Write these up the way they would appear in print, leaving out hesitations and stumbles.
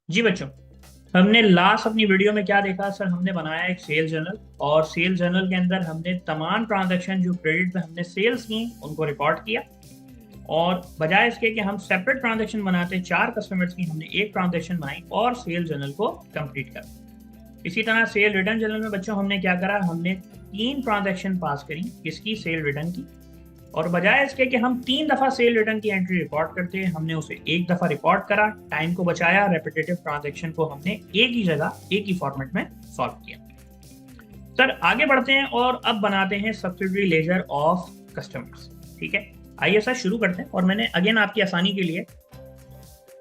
जी बच्चों, हमने लास्ट अपनी वीडियो में क्या देखा सर? हमने बनाया एक सेल जर्नल और सेल जर्नल के अंदर हमने तमाम ट्रांजैक्शन जो क्रेडिट पे हमने सेल्स की उनको रिकॉर्ड किया। और बजाय इसके कि हम सेपरेट ट्रांजैक्शन बनाते, चार कस्टमर्स की हमने एक ट्रांजैक्शन बनाई और सेल जर्नल को कंप्लीट करा। इसी तरह सेल रिटर्न जर्नल में बच्चों हमने क्या करा, हमने तीन ट्रांजैक्शन पास करी, किसकी? सेल रिटर्न की। और बजाय इसके कि हम तीन दफा सेल रिटर्न की एंट्री रिकॉर्ड करते हैं, हमने उसे एक दफा रिकॉर्ड करा, टाइम को बचाया, रेपिटेटिव ट्रांजैक्शन को हमने एक ही जगह एक ही फॉर्मेट में सॉल्व किया। सर आगे बढ़ते हैं और अब बनाते हैं सब्सिडरी लेजर ऑफ कस्टमर्स। ठीक है, आइए सर शुरू करते हैं। और मैंने अगेन आपकी आसानी के लिए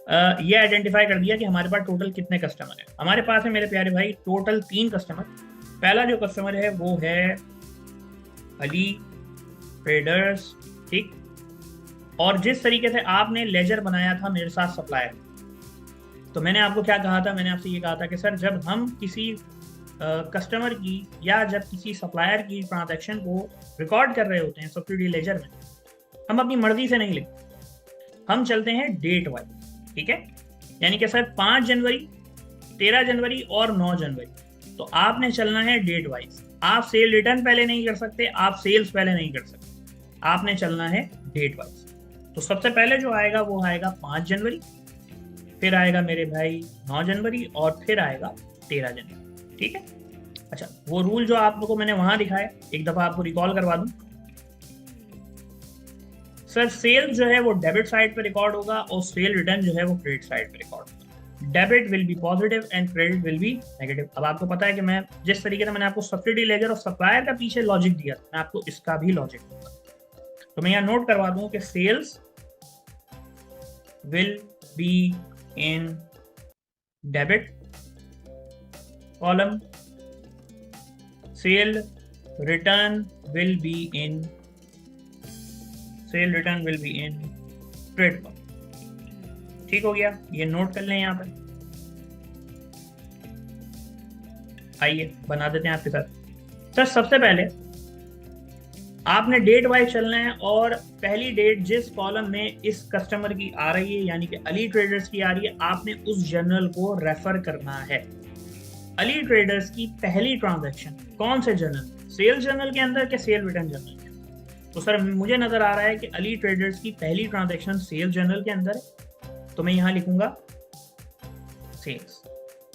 ये आइडेंटिफाई कर दिया कि हमारे पास टोटल कितने कस्टमर हैं। हमारे पास है मेरे प्यारे भाई टोटल तीन कस्टमर। पहला जो कस्टमर है वो है अली ट्रेडर्स। ठीक, और जिस तरीके से आपने लेजर बनाया था मेरे साथ सप्लायर, तो मैंने आपको क्या कहा था? मैंने आपसे ये कहा था कि सर जब हम किसी कस्टमर की या जब किसी सप्लायर की ट्रांजैक्शन को रिकॉर्ड कर रहे होते हैं सब्सिडी लेजर में, हम अपनी मर्जी से नहीं लिखते, हम चलते हैं डेट वाइज। ठीक है, यानी कि सर 5 जनवरी, 13 जनवरी और 9 जनवरी, तो आपने चलना है डेट वाइज। आप सेल रिटर्न पहले नहीं कर सकते, आप सेल्स पहले नहीं कर सकते, आपने चलना है डेट वाइज। तो सबसे पहले जो आएगा वो आएगा 5 जनवरी, फिर आएगा मेरे भाई 9 जनवरी और फिर आएगा 13 जनवरी। ठीक है, अच्छा वो रूल जो आप लोगों को मैंने वहां दिखाया, एक दफा आपको रिकॉल करवा दूं। सर सेल जो है वो डेबिट साइड पे रिकॉर्ड होगा और सेल रिटर्न जो है वो क्रेडिट साइड पे रिकॉर्ड होगा। Debit will be positive and credit will be negative. अब आपको पता है कि मैं जिस तरीके से मैंने आपको सब्सिडी लेजर और सप्लायर का पीछे लॉजिक दिया था, मैं आपको इसका भी लॉजिक दूंगा। तो मैं यहाँ नोट करवा दूं कि sales will be in debit column, sale return will be in sale return will be in credit column. ठीक हो गया, ये नोट कर लें यहाँ पर। आइए बना देते हैं आपके साथ। सर सबसे पहले आपने डेट वाइज चलना है और पहली डेट जिस कॉलम में इस कस्टमर की आ रही है, यानी कि अली ट्रेडर्स की आ रही है, आपने उस जर्नल को रेफर करना है। अली ट्रेडर्स की पहली ट्रांजैक्शन कौन से जर्नल? सेल जर्नल के अंदर के सेल रिटर्न जर्नल के अंदर? तो सर मुझे नजर आ रहा है कि अली ट्रेडर्स की पहली ट्रांजैक्शन सेल जर्नल के अंदर है, तो मैं यहाँ लिखूंगा सेल्स।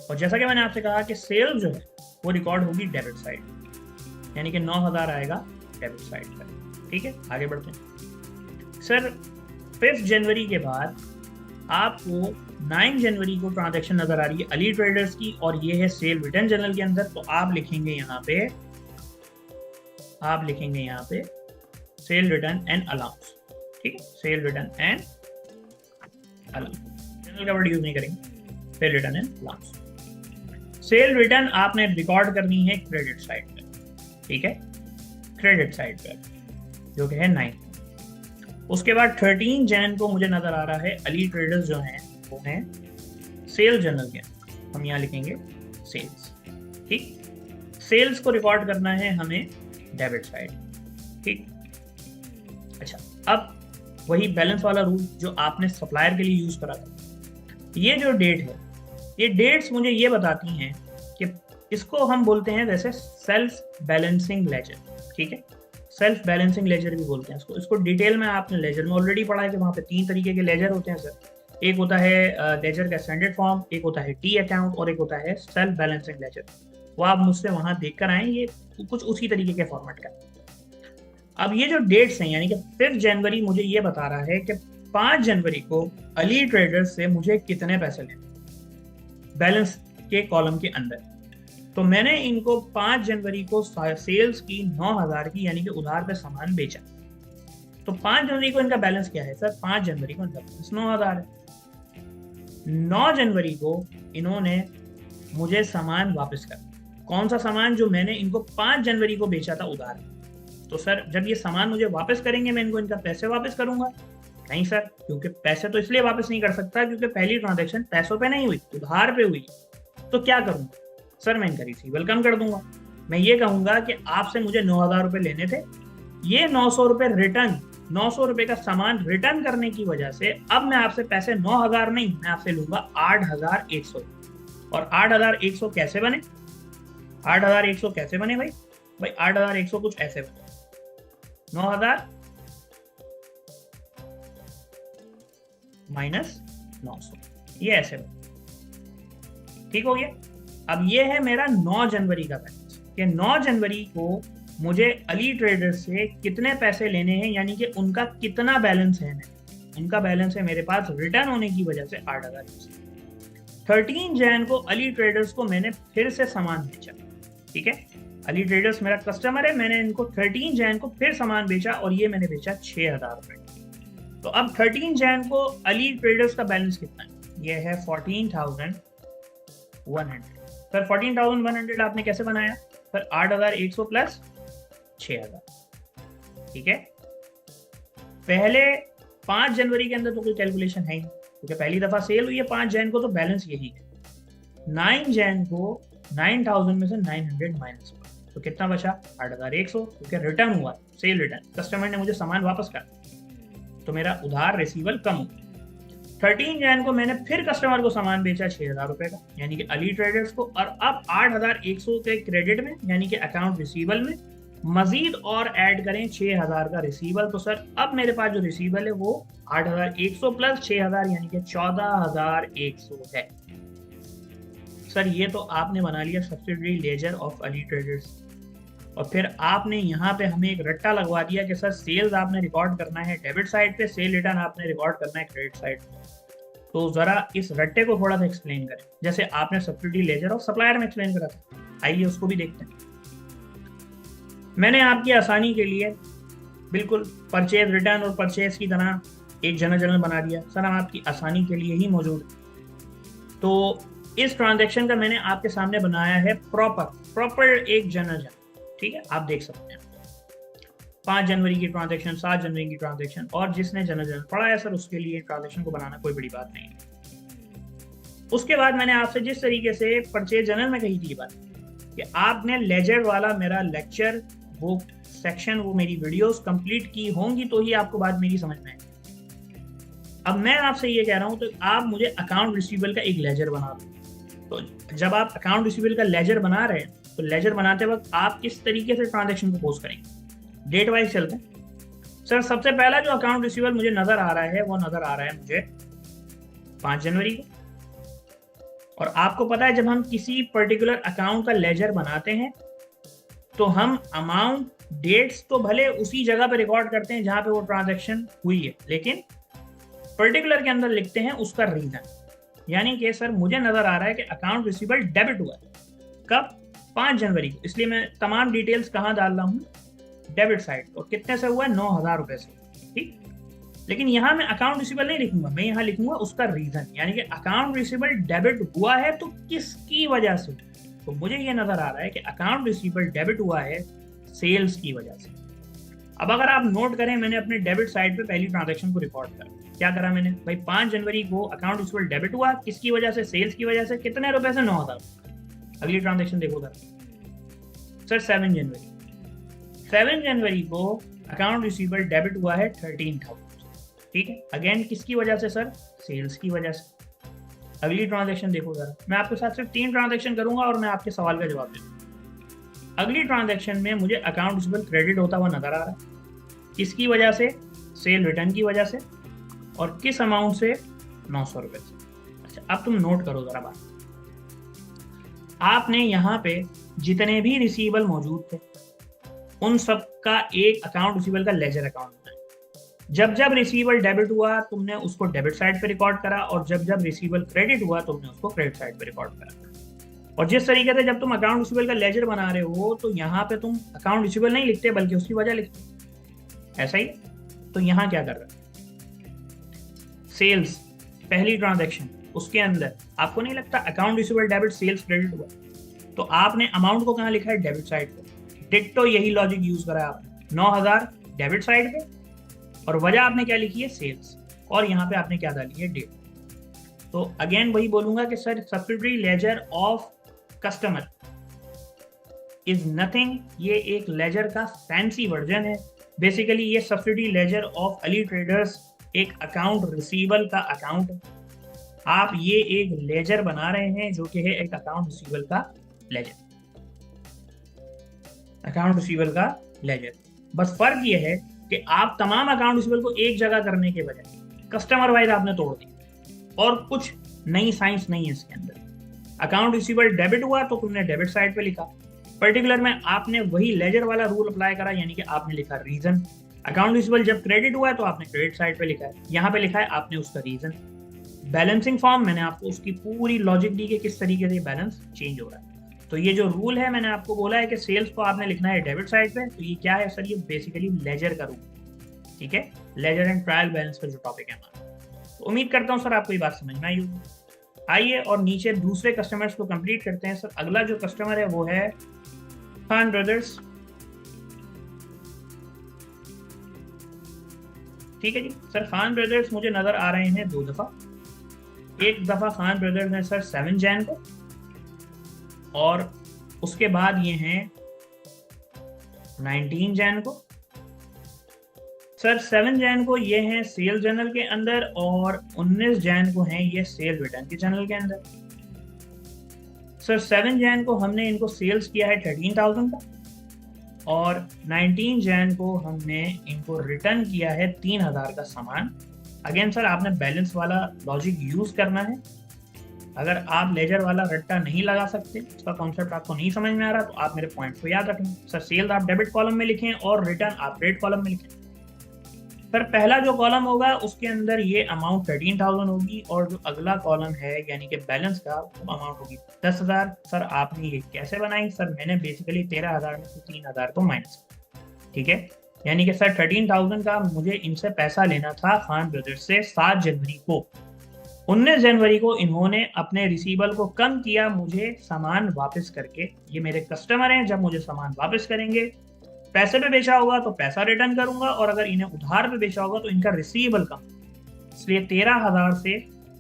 और जैसा कि मैंने आपसे कहा कि सेल जो है वो रिकॉर्ड होगी डेबिट साइड, यानी कि 9000 आएगा डेबिट साइड पर। ठीक है, आगे बढ़ते हैं। सर 5 जनवरी के बाद आपको 9 जनवरी को ट्रांजैक्शन नजर आ रही है अली ट्रेडर्स की और ये है सेल रिटर्न जर्नल के अंदर, तो आप लिखेंगे यहाँ पे सेल रिटर्न एंड अलाउंस। ठीक है, cell return and allowance, general का वर्ड यूज नहीं करेंगे, cell return and allowance. Cell return आपने रिकॉर्ड करनी है क्रेडिट साइड पे। ठीक है, क्रेडिट साइड पे जो कि है 9। उसके बाद 13 जैन को मुझे नजर आ रहा है अली ट्रेडर्स जो हैं वो हैं सेल जर्नल के, हम यहाँ लिखेंगे सेल्स। ठीक, सेल्स को रिकॉर्ड करना है हमें डेबिट साइड। ठीक, अच्छा अब वही बैलेंस वाला रूल जो आपने सप्लायर के लिए यूज करा था, ये जो डेट है, ये डेट्स मुझे ये बताती हैं कि इसको हम बोलते हैं वैसे सेल्फ बैलेंसिंग लेजर। ठीक है, सेल्फ बैलेंसिंग लेजर भी बोलते हैं इसको डिटेल में आपने लेजर में ऑलरेडी पढ़ा है कि वहाँ पे 3 तरीके के लेजर होते हैं सर। एक होता है लेजर का स्टैंडर्ड फॉर्म, एक होता है टी अकाउंट और एक होता है सेल्फ बैलेंसिंग लेजर। वो आप मुझसे वहाँ देख कर आए, ये कुछ उसी तरीके के फॉर्मेट का। अब ये जो डेट्स हैं, यानी कि 5 जनवरी मुझे ये बता रहा है कि 5 जनवरी को अली ट्रेडर्स से मुझे कितने पैसे लेने बैलेंस के कॉलम के अंदर। तो मैंने इनको 5 जनवरी को सेल्स की 9000 की, यानी कि उधार पे सामान बेचा। तो 5 जनवरी को इनका बैलेंस क्या है सर? 5 जनवरी को इनका बैलेंस 9000 है। 9 जनवरी को इन्होंने मुझे सामान वापस कर, कौन सा सामान? जो मैंने इनको 5 जनवरी को बेचा था उधार। तो सर जब ये सामान मुझे वापस करेंगे मैं इनको इनका पैसे वापस करूंगा? नहीं सर, क्योंकि पैसे तो इसलिए वापस नहीं कर सकता क्योंकि पहली ट्रांजैक्शन पैसों पे नहीं हुई, उधार पे हुई। तो क्या करूंगा सर? मैं इनका रिसीवल कम कर दूंगा। मैं ये कहूंगा कि आपसे मुझे 9000 रुपए लेने थे, ये 900 रुपए रिटर्न 900 रुपए का सामान रिटर्न करने की वजह से अब मैं आपसे पैसे 9000 नहीं, मैं आपसे लूंगा 8100। और 8100 कैसे बने? 8100 कैसे बने भाई? भाई 8100 कुछ ऐसे बने, 9000 माइनस 900, ये ऐसे बने। ठीक हो गया। अब ये है मेरा 9 जनवरी का बैलेंस कि 9 जनवरी को मुझे अली ट्रेडर्स से कितने पैसे लेने हैं, यानी कि उनका कितना बैलेंस है। उनका बैलेंस है मेरे पास रिटर्न होने की वजह से 8100। 13 जैन को अली ट्रेडर्स को मैंने फिर से सामान बेचा। ठीक है, अली ट्रेडर्स मेरा कस्टमर है, मैंने इनको 13 जैन को फिर सामान बेचा और ये मैंने बेचा 6000 रुपए। तो अब 13 जैन को अली ट्रेडर्स का बैलेंस कितना है? ये है 14,100। सर 14,100 आपने कैसे बनाया? Sir 8100 plus 6000। ठीक है, पहले 5 जनवरी के अंदर तो कोई कैलकुलेशन है ही, क्योंकि पहली दफा सेल हुई है 5 जैन को, तो बैलेंस यही है। 9 जैन को 9000 में से 900 माइनस, तो कितना बचा? 8100, क्योंकि रिटर्न हुआ, सेल रिटर्न, कस्टमर ने मुझे सामान वापस कर, तो मेरा उधार रिसीवल कम हो। 13 जैन को मैंने फिर कस्टमर को सामान बेचा 6000 रुपए का, यानी कि अली ट्रेडर्स को, और अब 8100 के क्रेडिट में यानी कि अकाउंट रिसीवल में मजीद और ऐड करें 6000 का रिसीवल, तो सर अब मेरे पास जो रिसीवल है वो 8100 प्लस 6000 यानी कि 14100 है। सर ये तो आपने बना लिया subsidiary laser of Ali traders, और फिर आपने यहाँ पे हमें एक रट्टा लगवा दिया कि सर सेल्स आपने रिकॉर्ड करना है डेबिट साइड पे, सेल रिटर्न आपने रिकॉर्ड करना है क्रेडिट साइड पे। तो जरा इस रट्टे को थोड़ा सा एक्सप्लेन करें, जैसे आपने सब्सिडरी लेजर ऑफ सप्लायर में एक्सप्लेन करा था। आइए उसको भी देखते हैं। मैंने आपकी आसानी के लिए बिल्कुल परचेज रिटर्न और परचेज की तरह एक जनरल बना दिया। सर हम आपकी आसानी के लिए ही मौजूद है। तो इस ट्रांजैक्शन का मैंने आपके सामने बनाया है प्रॉपर एक जनरल। ठीक है, आप देख सकते हैं 5 जनवरी की ट्रांजैक्शन, 7 जनवरी की ट्रांजैक्शन, और जिसने जनरल पढ़ा है सर उसके लिए ट्रांजैक्शन को बनाना कोई बड़ी बात नहीं है। उसके बाद मैंने आपसे जिस तरीके से परचेज जनरल में कही थी बात कि आपने लेजर वाला मेरा लेक्चर, वो सेक्शन, वो मेरी वीडियोस कंप्लीट की होंगी तो ही आपको बात मेरी समझ में आएगी। अब मैं आपसे ये कह रहा हूं तो आप मुझे अकाउंट रिसीवेबल का एक लेजर बना दो। तो जब आप अकाउंट रिसीवेबल का लेजर बना रहे हैं तो लेजर बनाते वक्त आप किस तरीके से ट्रांजैक्शन को पोस्ट करेंगे? डेट वाइज चलते हैं। सर सबसे पहला जो अकाउंट रिसीवेबल मुझे नजर आ रहा है वो नजर आ रहा है मुझे 5 जनवरी को। और आपको पता है जब हम किसी पर्टिकुलर अकाउंट का लेजर बनाते हैं तो हम अमाउंट, डेट्स तो भले उसी जगह पे रिकॉर्ड करते हैं जहां पे वो ट्रांजैक्शन हुई है, लेकिन पर्टिकुलर के अंदर लिखते हैं उसका रीजन। यानी कि सर मुझे नजर आ रहा है कि अकाउंट रिसीवेबल डेबिट हुआ है, कब? 5 जनवरी को, इसलिए मैं तमाम डिटेल्स कहाँ डाल रहा हूँ? Debit side. और कितने से हुआ है? 9000 रुपए से। ठीक, लेकिन यहाँ मैं अकाउंट रिसीवेबल नहीं लिखूंगा, मैं यहाँ लिखूंगा उसका रीजन, यानी कि अकाउंट रिसीवेबल डेबिट हुआ है तो किसकी वजह से? तो मुझे ये नजर आ रहा है कि अकाउंट रिसीवेबल डेबिट हुआ है सेल्स की वजह से। अब अगर आप नोट करें, मैंने अपने डेबिट साइड पे पहली ट्रांजैक्शन को रिकॉर्ड करा। क्या करा मैंने भाई? 5 जनवरी को अकाउंट रिसीवेबल डेबिट हुआ, किसकी वजह से? सेल्स की वजह से। कितने रुपए से? 9000। अगली ट्रांजैक्शन देखो सर 7 जनवरी। 7 जनवरी को अकाउंट रिसीवेबल डेबिट हुआ है 13,000। ठीक है, अगेन किसकी वजह से सर? सेल्स की वजह से। अगली ट्रांजैक्शन देखो जरा, मैं आपके साथ सिर्फ 3 ट्रांजैक्शन करूंगा और मैं आपके सवाल का जवाब दूंगा। अगली ट्रांजैक्शन में मुझे अकाउंट रिसीवेबल क्रेडिट होता हुआ नजर आ रहा है, किसकी वजह से? सेल रिटर्न की वजह से। और किस अमाउंट से? 900 रुपए से। अच्छा, अब तुम नोट करो जरा बात। आपने यहाँ पे जितने भी रिसीवेबल मौजूद थे उन सब का एक अकाउंट रिसीवेबल का लेजर अकाउंट बनाया। जब जब रिसीवेबल डेबिट हुआ तुमने उसको डेबिट साइड पे रिकॉर्ड करा, और जब जब रिसीवेबल क्रेडिट हुआ तुमने उसको क्रेडिट साइड पे रिकॉर्ड करा। और जिस तरीके से जब तुम अकाउंट रिसीवेबल का लेजर बना रहे हो तो यहाँ पे तुम अकाउंट रिसीवेबल नहीं लिखते बल्कि उसकी वजह लिखते, ऐसा ही। तो यहाँ क्या कर रहे हो? सेल्स पहली ट्रांजैक्शन, उसके अंदर आपको नहीं लगता account receivable debit sales credit हुआ, तो आपने अमाउंट को कहाँ लिखा है? डेबिट साइड पे। डिट्टो यही लॉजिक यूज करा है आपने, 9000 डेबिट साइड पे, और वजह आपने क्या लिखी है? सेल्स। और यहाँ पे आपने क्या डाली है? डेट। तो अगेन वही बोलूंगा कि sir subsidiary laser of customer is nothing, ये एक लेजर का फैंसी वर्जन है बेसिकली ये subsidy laser of Ali traders एक अकाउंट रिसीवल का अकाउंट है। आप ये एक लेजर बना रहे हैं जो कि है एक अकाउंट रिसीवल का लेजर, अकाउंट रिसीवल का लेजर। बस फर्क ये है कि आप तमाम अकाउंट रिसीवल को एक जगह करने के बजाय कस्टमर वाइज आपने तोड़ दिया, और कुछ नई साइंस नहीं है इसके अंदर। अकाउंट रिसीवल डेबिट हुआ तो तुमने डेबिट साइड पे लिखा, पर्टिकुलर में आपने वही लेजर वाला रूल अप्लाई करा, यानी कि आपने लिखा रीजन। अकाउंट रिसीवल जब क्रेडिट हुआ है तो आपने क्रेडिट साइड पे लिखा है, यहाँ पे लिखा है आपने उसका रीजन। बैलेंसिंग फॉर्म मैंने आपको उसकी पूरी लॉजिक दी कि किस तरीके से बैलेंस चेंज हो रहा है। तो ये जो रूल है मैंने आपको बोला है कि सेल्स को आपने लिखना है डेबिट साइड पे, तो ये क्या है सर, ये बेसिकली लेजर का रूल, ठीक है, लेजर एंड ट्रायल बैलेंस का जो टॉपिक है हमारा। तो उम्मीद करता हूँ सर आपको ये बात समझ में आई होगी। आइए और नीचे दूसरे कस्टमर्स को कंप्लीट करते हैं। सर अगला जो कस्टमर है वो है खान ब्रदर्स, ठीक है जी। सर खान ब्रदर्स मुझे नजर आ रहे हैं दो दफा। एक दफा खान ब्रदर्स ने सर 7 जैन को, और उसके बाद ये हैं 19 जैन को। सर 7 जैन को ये हैं सेल जर्नल के अंदर, और 19 जैन को हैं ये सेल रिटर्न के जर्नल के अंदर। सर 7 जैन को हमने इनको सेल्स किया है 13,000 का, और 19 जैन को हमने इनको रिटर्न किया है 3,000 का सामान। अगेन सर आपने बैलेंस वाला लॉजिक यूज करना है। अगर आप लेजर वाला रट्टा नहीं लगा सकते, उसका कॉन्सेप्ट आपको नहीं समझ में आ रहा, तो आप मेरे पॉइंट्स को याद रखें। सर सेल्स आप डेबिट कॉलम में लिखें और रिटर्न आप क्रेडिट कॉलम में लिखें। सर पहला जो कॉलम होगा उसके अंदर ये अमाउंट 13,000 होगी, और जो अगला कॉलम है यानी कि बैलेंस का अमाउंट होगी 10,000। सर आपने ये कैसे बनाई? सर मैंने बेसिकली 13,000 में से 3,000 को माइनस, ठीक है, यानी कि सर 13,000 का मुझे इनसे पैसा लेना था खान ब्रदर्स से 7 जनवरी को। 19 जनवरी को इन्होंने अपने रिसीवल को कम किया मुझे सामान वापस करके। ये मेरे कस्टमर हैं, जब मुझे सामान वापस करेंगे, पैसे पे बेचा होगा तो पैसा रिटर्न करूंगा, और अगर इन्हें उधार पे बेचा होगा तो इनका रिसीवल कम। इसलिए 13,000 से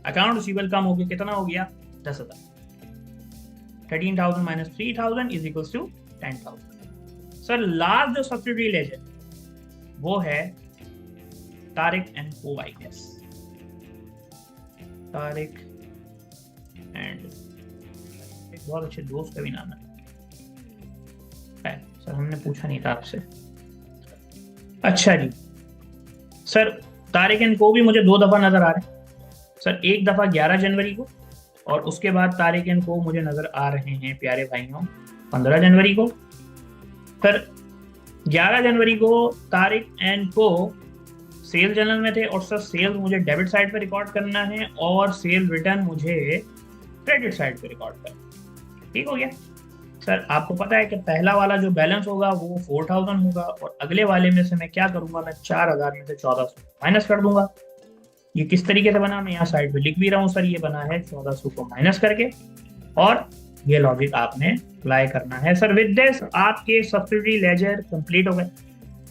अकाउंट रिसीवल कम हो गया, कितना हो गया? 10,000। 13,000 minus 3,000 is equal to 10,000। Sir last जो सब्सिडी लेजर वो है तारिक एंड को, आई गेस तारिक एंड, एक बहुत अच्छे दोस्त का भी नाम है सर, हमने पूछा नहीं था आपसे। अच्छा जी, सर तारिक एंड को भी मुझे 2 दफा नजर आ रहे हैं। सर एक दफा 11 जनवरी को, और उसके बाद तारिक एंड को मुझे नजर आ रहे हैं प्यारे भाइयों 15 जनवरी को। सर 11 जनवरी को तारिक एंड को सेल जर्नल में थे, और सर सेल मुझे डेबिट साइड पे रिकॉर्ड करना है, और सेल रिटर्न मुझे क्रेडिट साइड पे रिकॉर्ड करना। ठीक हो गया। सर आपको पता है कि पहला वाला जो बैलेंस होगा वो 4,000 होगा, और अगले वाले में से मैं क्या करूंगा, मैं 4,000 में से 1,400 माइनस कर दूंगा। ये किस तरीके से बना, मैं यहाँ साइड पे लिख भी रहा हूँ सर, ये बना है 1,400 को माइनस करके, और ये लॉजिक आपने अप्लाई करना है। सर विद दिस आपके सब्सिडी लेजर कंप्लीट हो गए,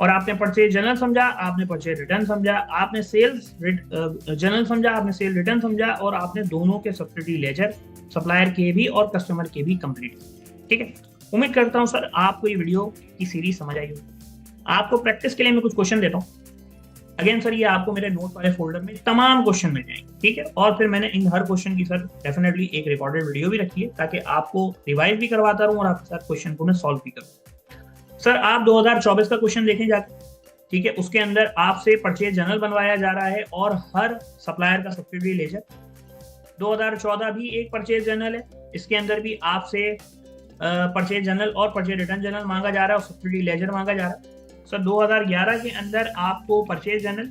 और आपने परचेज जर्नल समझा, आपने परचेज रिटर्न समझा, आपने सेल्स जर्नल समझा, आपने सेल रिटर्न समझा, और आपने दोनों के सब्सिडी लेजर सप्लायर के भी और कस्टमर के भी कंप्लीट। ठीक है, उम्मीद करता हूं सर आपको ये वीडियो की सीरीज समझ आई होगी। आपको प्रैक्टिस के लिए मैं कुछ क्वेश्चन देता हूं। अगेन सर ये आपको मेरे नोट वाले फोल्डर में तमाम क्वेश्चन मिल जाएंगे, ठीक है, और फिर मैंने इन हर क्वेश्चन की सर डेफिनेटली एक रिकॉर्डेड वीडियो भी रखी है, ताकि आपको रिवाइज भी करवाता रहूं और आपके साथ क्वेश्चन को मैं सॉल्व भी करूँ। सर आप 2024 का क्वेश्चन देखें जाके, ठीक है, उसके अंदर आपसे परचेज जर्नल बनवाया जा रहा है और हर सप्लायर का सब्सिडी लेजर। 2014 भी एक परचेज जर्नल है, इसके अंदर भी आपसे परचेज जर्नल और परचेज रिटर्न जर्नल मांगा जा रहा है और सब्सिडी लेजर मांगा जा रहा है। सर 2011 के अंदर आपको परचेज जर्नल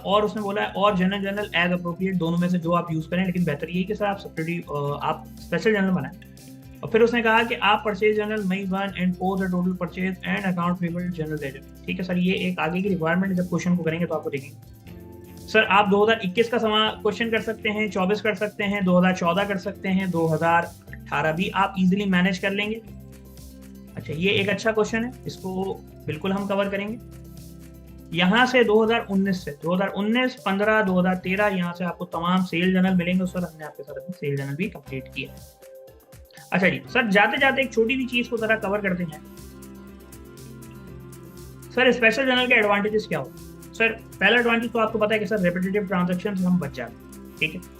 और उसने बोला है और जनरल जर्नल एज अप्रोप्रिएट, दोनों में से जो आप यूज करें, लेकिन बेहतर यही कि सर आप सब्सिडी आप स्पेशल जर्नल बनाएं। और फिर उसने कहा कि आप purchase journal May 1 and 4 the total purchase and account payable general ledger. ठीक है सर, ये एक आगे की रिक्वायरमेंट, जब क्वेश्चन को करेंगे तो आपको देखेंगे। सर आप 2021 का क्वेश्चन कर सकते हैं, 24 कर सकते हैं, 2014 कर सकते हैं, 2018 भी आप इजीली मैनेज कर लेंगे। अच्छा ये एक अच्छा क्वेश्चन है, इसको बिल्कुल हम कवर करेंगे। यहाँ से 2019 से 2019, 15, 2013 यहाँ से आपको तमाम सेल जर्नल मिलेंगे। सर हमने आपके साथ सेल जर्नल भी कंप्लीट किया। अच्छा जी सर, जाते जाते एक छोटी सी चीज को जरा कवर करते हैं। सर स्पेशल जर्नल के एडवांटेजेस क्या होते हैं? सर पहला एडवांटेज तो आपको पता है कि सर रेपिटेटिव ट्रांजैक्शन से हम बच जाते हैं, ठीक है।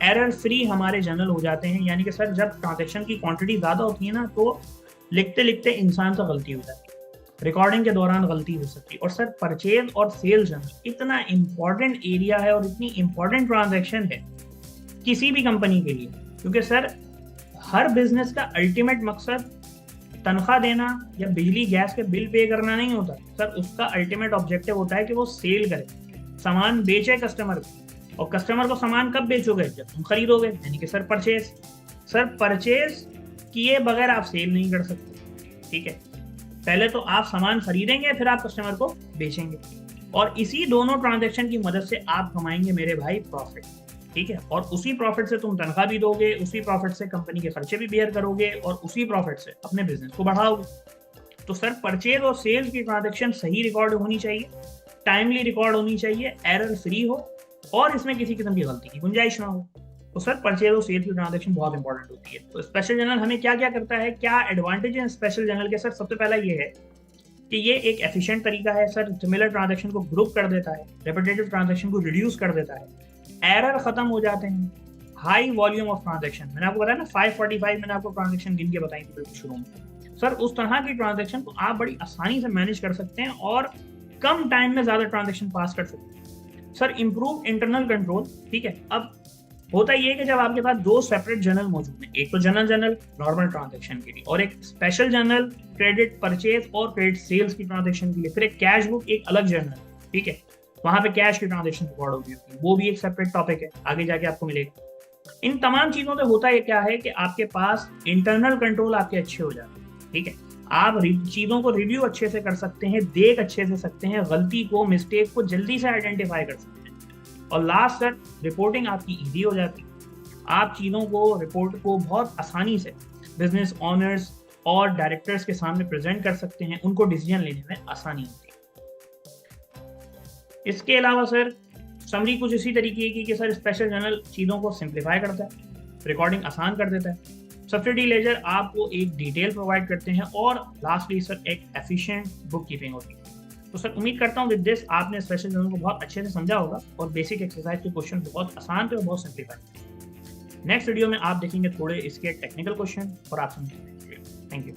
एरर फ्री हमारे जर्नल हो जाते हैं, यानी कि सर जब ट्रांजैक्शन की क्वांटिटी ज़्यादा होती है ना तो लिखते लिखते इंसान से गलती हो जाती है, रिकॉर्डिंग के दौरान गलती हो सकती है। और सर परचेज और सेल जर्नल इतना इंपॉर्टेंट एरिया है और इतनी इंपॉर्टेंट ट्रांजैक्शन है किसी भी कंपनी के लिए, क्योंकि सर हर बिजनेस का अल्टीमेट मकसद तनख्वाह देना या बिजली गैस के बिल पे करना नहीं होता सर, उसका अल्टीमेट ऑब्जेक्टिव होता है कि वो सेल करे, सामान बेचे कस्टमर को। और कस्टमर को सामान कब बेचोगे? जब तुम खरीदोगे, यानी कि सर परचेज। सर परचेज किए बगैर आप सेल नहीं कर सकते, ठीक है। पहले तो आप सामान खरीदेंगे, फिर आप कस्टमर को बेचेंगे, और इसी दोनों ट्रांजैक्शन की मदद से आप कमाएंगे मेरे भाई प्रॉफिट, ठीक है। और उसी प्रॉफिट से तुम तनख्वाह भी दोगे, उसी प्रॉफिट से कंपनी के खर्चे भी बेयर करोगे, और उसी प्रॉफिट से अपने बिजनेस को बढ़ाओगे। तो सर परचेज और सेल्स की ट्रांजैक्शन सही रिकॉर्ड होनी चाहिए, टाइमली रिकॉर्ड होनी चाहिए, एरर फ्री हो, और इसमें किसी किस्म की गलती की गुंजाइश ना हो। तो सर परचेज और सेल्स की ट्रांजैक्शन बहुत इंपॉर्टेंट होती है। तो स्पेशल जर्नल हमें क्या क्या करता है, क्या एडवांटेज है स्पेशल जर्नल के? सर सबसे पहला ये है कि ये एक एफिशिएंट तरीका है सर, सिमिलर ट्रांजैक्शन को ग्रुप कर देता है, रेपिटेटिव ट्रांजैक्शन को रिड्यूस कर देता है, एरर खत्म हो जाते हैं, हाई वॉल्यूम ऑफ ट्रांजैक्शन। मैंने आपको बताया ना 545 मैंने आपको ट्रांजैक्शन गिन के बताई थी बिल्कुल शुरू में। सर उस तरह की ट्रांजैक्शन को आप बड़ी आसानी से मैनेज कर सकते हैं और कम टाइम में ज्यादा ट्रांजैक्शन पास कर सकते हैं। सर इंप्रूव इंटरनल कंट्रोल, ठीक है। अब होता ये है कि जब आपके पास दो सेपरेट जर्नल मौजूद हैं, एक तो जर्नल नॉर्मल ट्रांजैक्शन के लिए, और एक स्पेशल जर्नल क्रेडिट परचेज और क्रेडिट सेल्स की ट्रांजैक्शन के लिए, फिर एक कैश बुक, एक अलग जर्नल, ठीक है, वहां पे कैश की ट्रांजैक्शन रिकॉर्ड होगी, वो भी एक सेपरेट टॉपिक है, आगे जाके आपको मिलेगा। इन तमाम चीजों से होता है क्या है कि आपके पास इंटरनल कंट्रोल आपके अच्छे हो जाते हैं, ठीक है। आप चीजों को रिव्यू अच्छे से कर सकते हैं, देख अच्छे से सकते हैं, गलती को, मिस्टेक को जल्दी से आइडेंटिफाई कर सकते हैं, और लास्ट सर रिपोर्टिंग आपकी इजी हो जाती है। आप चीजों को, रिपोर्ट को बहुत आसानी से बिजनेस ओनर्स और डायरेक्टर्स के सामने प्रेजेंट कर सकते हैं, उनको डिसीजन लेने में आसानी होती है। इसके अलावा सर समरी कुछ इसी तरीके की कि सर स्पेशल जर्नल चीज़ों को सिंप्लीफाई करता है, रिकॉर्डिंग आसान कर देता है, सब्सिडी लेजर आपको एक डिटेल प्रोवाइड करते हैं, और लास्टली सर एक एफिशिएंट बुक कीपिंग होती है। तो सर उम्मीद करता हूँ विद दिस आपने स्पेशल जर्नल को बहुत अच्छे से समझा होगा, और बेसिक एक्सरसाइज के क्वेश्चन बहुत आसान थे और बहुत सिंप्लीफाई थे। नेक्स्ट वीडियो में आप देखेंगे थोड़े इसके टेक्निकल क्वेश्चन और आप समझेंगे। Thank you.